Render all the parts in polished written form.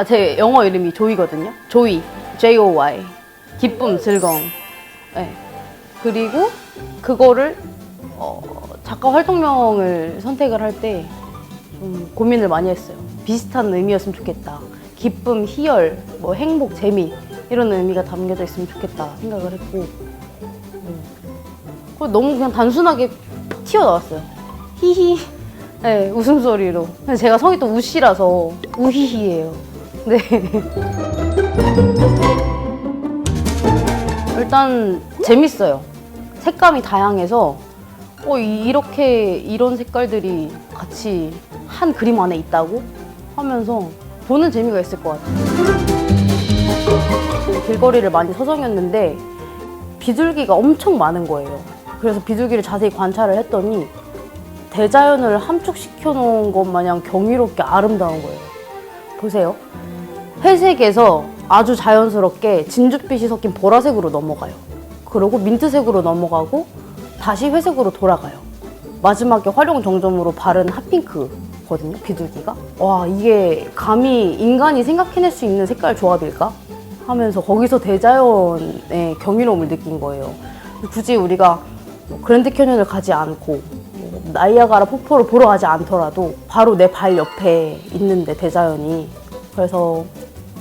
제 영어 이름이 조이거든요. 조이, J-O-Y. 기쁨, 즐거움. 네. 그리고 그거를 작가 활동명을 선택을 할 때 좀 고민을 많이 했어요. 비슷한 의미였으면 좋겠다. 기쁨, 희열, 뭐 행복, 재미 이런 의미가 담겨져 있으면 좋겠다 생각을 했고 너무 그냥 단순하게 튀어나왔어요. 히히. 네, 웃음소리로. 제가 성이 또 우씨라서 우히히예요. 네. 일단 재밌어요. 색감이 다양해서 이렇게 이런 색깔들이 같이 한 그림 안에 있다고 하면서 보는 재미가 있을 것 같아요. 길거리를 많이 서성였는데 비둘기가 엄청 많은 거예요. 그래서 비둘기를 자세히 관찰을 했더니 대자연을 함축시켜 놓은 것 마냥 경이롭게 아름다운 거예요. 보세요. 회색에서 아주 자연스럽게 진주빛이 섞인 보라색으로 넘어가요. 그리고 민트색으로 넘어가고 다시 회색으로 돌아가요. 마지막에 활용 정점으로 바른 핫핑크거든요, 비둘기가. 와, 이게 감히 인간이 생각해낼 수 있는 색깔 조합일까? 하면서 거기서 대자연의 경이로움을 느낀 거예요. 굳이 우리가 그랜드 캐년을 가지 않고 나이아가라 폭포를 보러 가지 않더라도 바로 내 발 옆에 있는데 대자연이. 그래서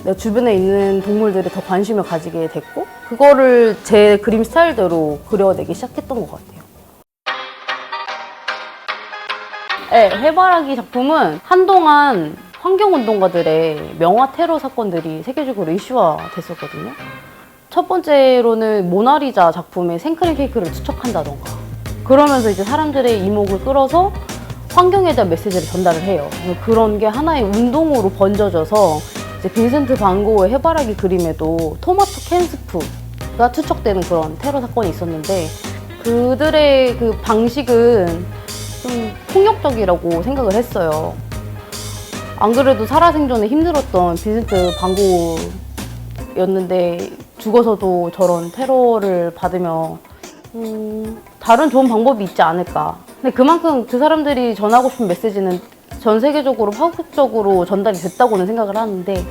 내 주변에 있는 동물들에 더 관심을 가지게 됐고 그거를 제 그림 스타일대로 그려내기 시작했던 것 같아요. 네, 해바라기 작품은 한동안 환경운동가들의 명화 테러 사건들이 세계적으로 이슈화 됐었거든요. 첫 번째로는 모나리자 작품의 생크림 케이크를 투척한다던가 그러면서 이제 사람들의 이목을 끌어서 환경에 대한 메시지를 전달을 해요. 그런 게 하나의 운동으로 번져져서 이제 빈센트 반 고흐의 해바라기 그림에도 토마토 캔 스프가 투척되는 그런 테러 사건이 있었는데 그들의 그 방식은 좀 폭력적이라고 생각을 했어요. 안 그래도 살아생전에 힘들었던 빈센트 반 고흐였는데 죽어서도 저런 테러를 받으며 다른 좋은 방법이 있지 않을까. 근데 그만큼 그 사람들이 전하고 싶은 메시지는 전 세계적으로 파국적으로 전달이 됐다고는 생각을 하는데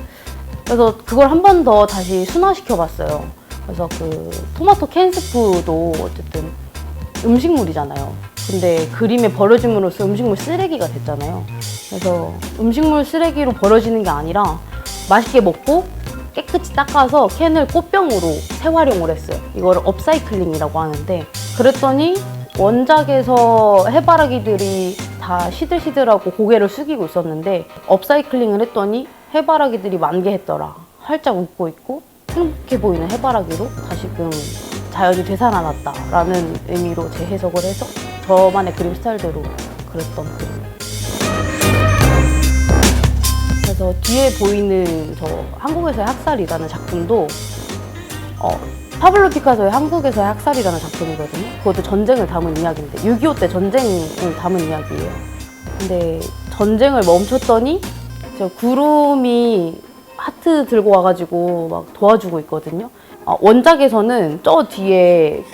그래서 그걸 한 번 더 다시 순화시켜 봤어요. 그래서 그 토마토 캔 스프도 어쨌든 음식물이잖아요. 근데 그림에 버려짐으로써 음식물 쓰레기가 됐잖아요. 그래서 음식물 쓰레기로 버려지는 게 아니라 맛있게 먹고 깨끗이 닦아서 캔을 꽃병으로 재활용을 했어요. 이거를 업사이클링이라고 하는데 그랬더니 원작에서 해바라기들이 다 시들시들하고 고개를 숙이고 있었는데 업사이클링을 했더니 해바라기들이 만개했더라. 활짝 웃고 있고 행복해 보이는 해바라기로 다시금 자연이 되살아났다라는 의미로 재해석을 해서 저만의 그림 스타일대로 그렸던 그림. 그래서 뒤에 보이는 저 한국에서의 학살이라는 작품도 파블로 피카소의 한국에서의 학살이라는 작품이거든요. 그것도 전쟁을 담은 이야기인데 6.25 때 전쟁을 담은 이야기예요. 근데 전쟁을 멈췄더니 저 구름이 하트 들고 와가지고 막 도와주고 있거든요. 원작에서는 저 뒤에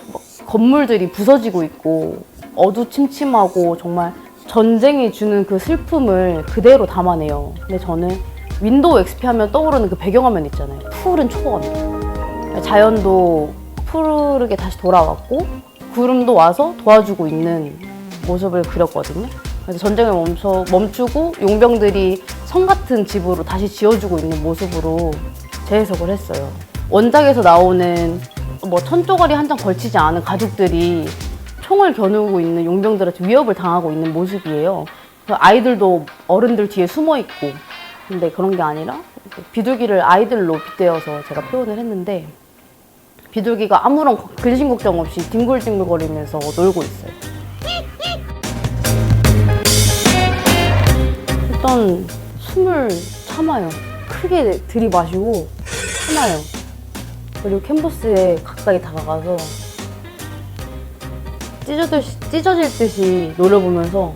건물들이 부서지고 있고 어두침침하고 정말 전쟁이 주는 그 슬픔을 그대로 담아내요. 근데 저는 윈도우 XP 하면 떠오르는 그 배경화면 있잖아요. 푸른 초원. 자연도 푸르게 다시 돌아왔고 구름도 와서 도와주고 있는 모습을 그렸거든요. 그래서 전쟁을 멈추고 용병들이 성 같은 집으로 다시 지어주고 있는 모습으로 재해석을 했어요. 원작에서 나오는 뭐 천조가리 한 장 걸치지 않은 가족들이 총을 겨누고 있는 용병들한테 위협을 당하고 있는 모습이에요. 아이들도 어른들 뒤에 숨어 있고. 근데 그런 게 아니라 비둘기를 아이들로 빗대어서 제가 표현을 했는데 비둘기가 아무런 근심 걱정 없이 뒹굴뒹굴거리면서 놀고 있어요. 일단 숨을 참아요. 크게 들이마시고 참아요. 그리고 캔버스에 가까이 다가가서 찢어질 듯이 노려보면서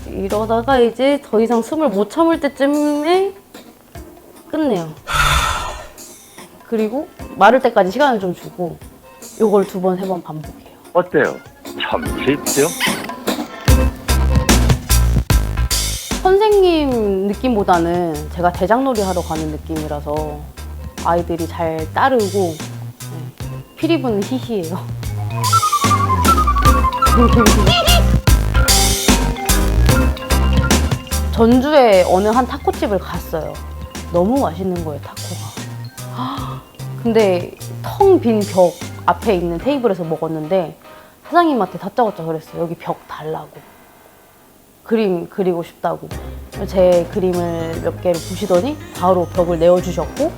이러다가 이제 더 이상 숨을 못 참을 때쯤에 끝내요. 그리고 마를 때까지 시간을 좀 주고 요걸 2번, 3번 반복해요. 어때요? 참 쉽죠? 느낌보다는 제가 대장놀이 하러 가는 느낌이라서 아이들이 잘 따르고 피리 부는 히히예요. 전주에 어느 한 타코집을 갔어요. 너무 맛있는 거예요, 타코가. 근데 텅 빈 벽 앞에 있는 테이블에서 먹었는데 사장님한테 다짜고짜 그랬어요. 여기 벽 달라고. 그림 그리고 싶다고. 제 그림을 몇 개를 보시더니 바로 벽을 내어주셨고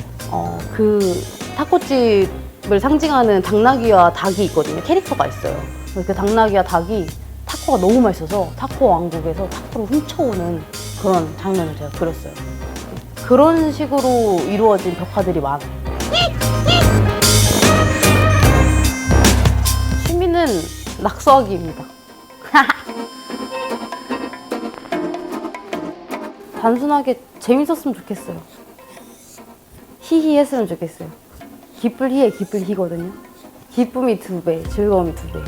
그 타코집을 상징하는 당나귀와 닭이 있거든요. 캐릭터가 있어요. 그 당나귀와 닭이 타코가 너무 맛있어서 타코 왕국에서 타코를 훔쳐오는 그런 장면을 제가 그렸어요. 그런 식으로 이루어진 벽화들이 많아요. 취미는 낙서하기입니다. 단순하게 재밌었으면 좋겠어요. 히히 했으면 좋겠어요. 기쁠 히에 기쁠 히거든요. 기쁨이 2배, 즐거움이 2배.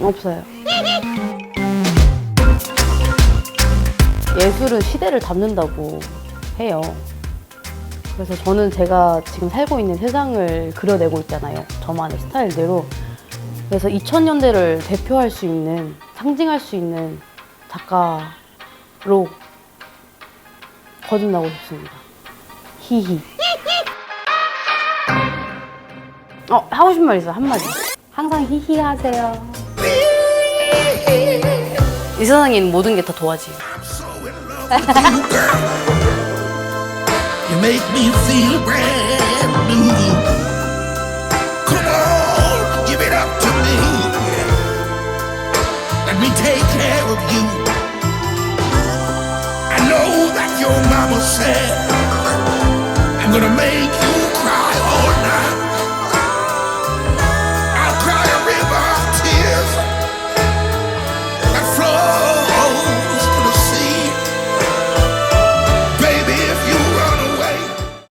없어요. 예술은 시대를 담는다고 해요. 그래서 저는 제가 지금 살고 있는 세상을 그려내고 있잖아요. 저만의 스타일대로. 그래서 2000년대를 대표할 수 있는, 상징할 수 있는 작가로 거듭나고 싶습니다. 히히. 하고 싶은 말 있어요. 한마디. 항상 히히 하세요. 이 세상에는 모든 게 다 도화지. You make me feel brand new. Come on, give it up to me. Let me take care of you. I know that your mama said I'm gonna make you